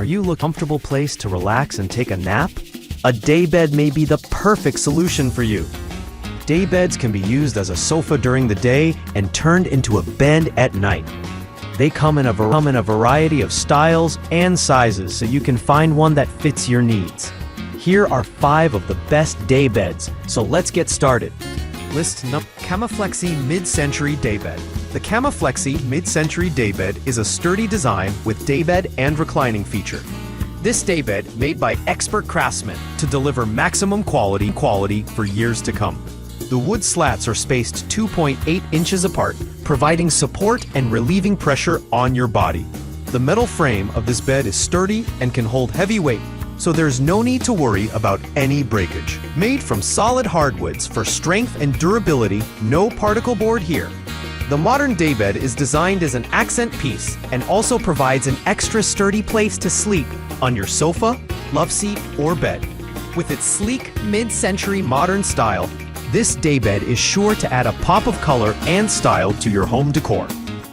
Are you looking for a comfortable place to relax and take a nap? A daybed may be the perfect solution for you. Daybeds can be used as a sofa during the day and turned into a bed at night. They come in a variety of styles and sizes, so you can find one that fits your needs. Here are 5 of the best daybeds, so let's get started. List number: Camaflexi Mid-Century Daybed. The Camaflexi Mid-Century Daybed is a sturdy design with daybed and reclining feature. This daybed made by expert craftsmen to deliver maximum quality for years to come. The wood slats are spaced 2.8 inches apart, providing support and relieving pressure on your body. The metal frame of this bed is sturdy and can hold heavy weight, so there's no need to worry about any breakage. Made from solid hardwoods for strength and durability, no particle board here. The modern daybed is designed as an accent piece and also provides an extra sturdy place to sleep on your sofa, love seat, or bed. With its sleek, mid-century modern style, this daybed is sure to add a pop of color and style to your home decor.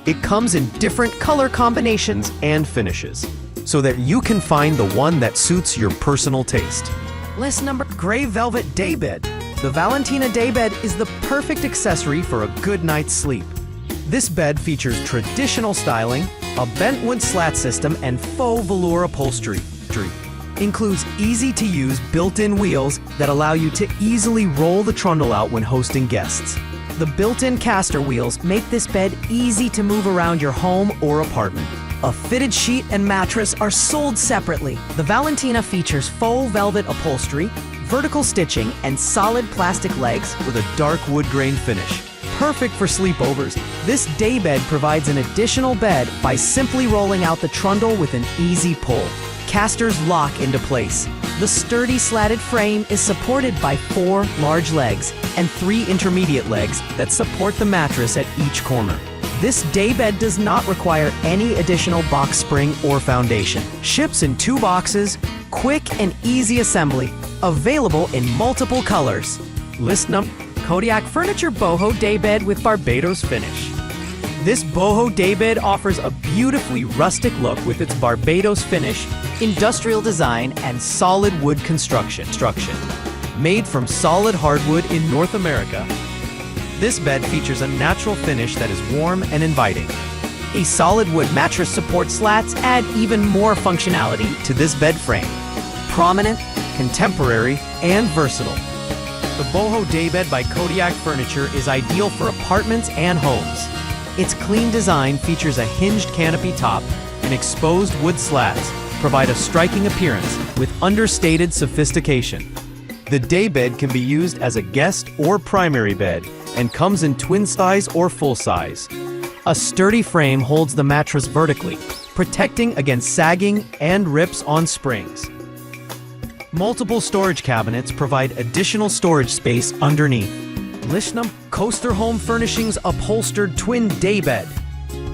It comes in different color combinations and finishes, so that you can find the one that suits your personal taste. List number: Gray Velvet Daybed. The Valentina Daybed is the perfect accessory for a good night's sleep. This bed features traditional styling, a bent wood slat system, and faux velour upholstery. Includes easy-to-use built-in wheels that allow you to easily roll the trundle out when hosting guests. The built-in caster wheels make this bed easy to move around your home or apartment. A fitted sheet and mattress are sold separately. The Valentina features faux velvet upholstery, vertical stitching, and solid plastic legs with a dark wood grain finish. Perfect for sleepovers, this daybed provides an additional bed by simply rolling out the trundle with an easy pull. Casters lock into place. The sturdy slatted frame is supported by 4 large legs and 3 intermediate legs that support the mattress at each corner. This daybed does not require any additional box spring or foundation. Ships in 2 boxes, quick and easy assembly, available in multiple colors. List number: Kodiak Furniture Boho Daybed with Barbados finish. This boho daybed offers a beautifully rustic look with its Barbados finish, industrial design, and solid wood construction. Made from solid hardwood in North America, this bed features a natural finish that is warm and inviting. A solid wood mattress support slats add even more functionality to this bed frame. Prominent, contemporary, and versatile, the boho daybed by Kodiak Furniture is ideal for apartments and homes. Its clean design features a hinged canopy top and exposed wood slats provide a striking appearance with understated sophistication. The daybed can be used as a guest or primary bed and comes in twin size or full size. A sturdy frame holds the mattress vertically, protecting against sagging and rips on springs. Multiple storage cabinets provide additional storage space underneath. List number: Coaster Home Furnishings Upholstered Twin Daybed.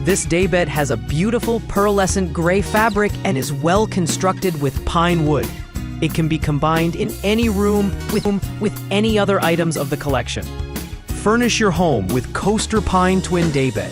This daybed has a beautiful pearlescent gray fabric and is well constructed with pine wood. It can be combined in any room with any other items of the collection. Furnish your home with Coaster Pine Twin Daybed.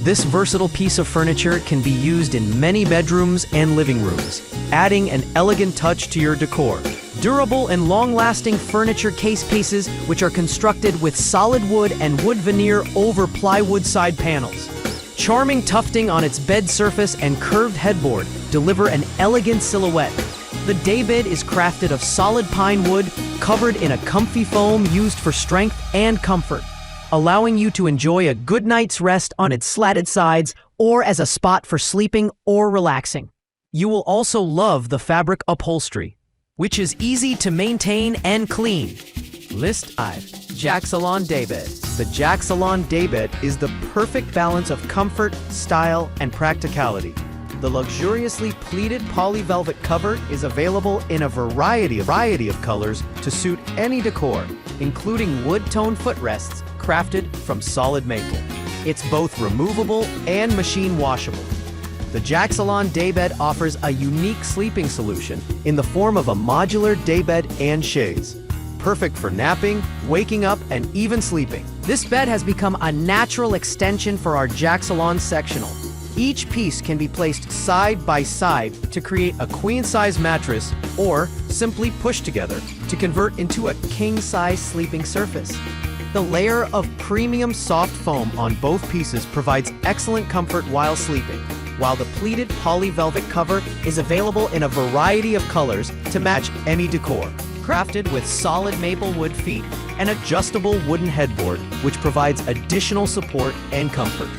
This versatile piece of furniture can be used in many bedrooms and living rooms, adding an elegant touch to your decor. Durable and long-lasting furniture case pieces, which are constructed with solid wood and wood veneer over plywood side panels. Charming tufting on its bed surface and curved headboard deliver an elegant silhouette. The daybed is crafted of solid pine wood, covered in a comfy foam used for strength and comfort, allowing you to enjoy a good night's rest on its slatted sides or as a spot for sleeping or relaxing. You will also love the fabric upholstery, which is easy to maintain and clean. List 5. Jaxx Alon Daybed. The Jaxx Alon Daybed is the perfect balance of comfort, style, and practicality. The luxuriously pleated poly velvet cover is available in a variety of colors to suit any decor, including wood-tone footrests crafted from solid maple. It's both removable and machine washable. The Jaxx Alon Daybed offers a unique sleeping solution in the form of a modular daybed and chaise. Perfect for napping, waking up, and even sleeping. This bed has become a natural extension for our Jaxx Alon sectional. Each piece can be placed side by side to create a queen-size mattress or simply push together to convert into a king-size sleeping surface. The layer of premium soft foam on both pieces provides excellent comfort while sleeping, while the pleated poly velvet cover is available in a variety of colors to match any decor. Crafted with solid maple wood feet and adjustable wooden headboard, which provides additional support and comfort.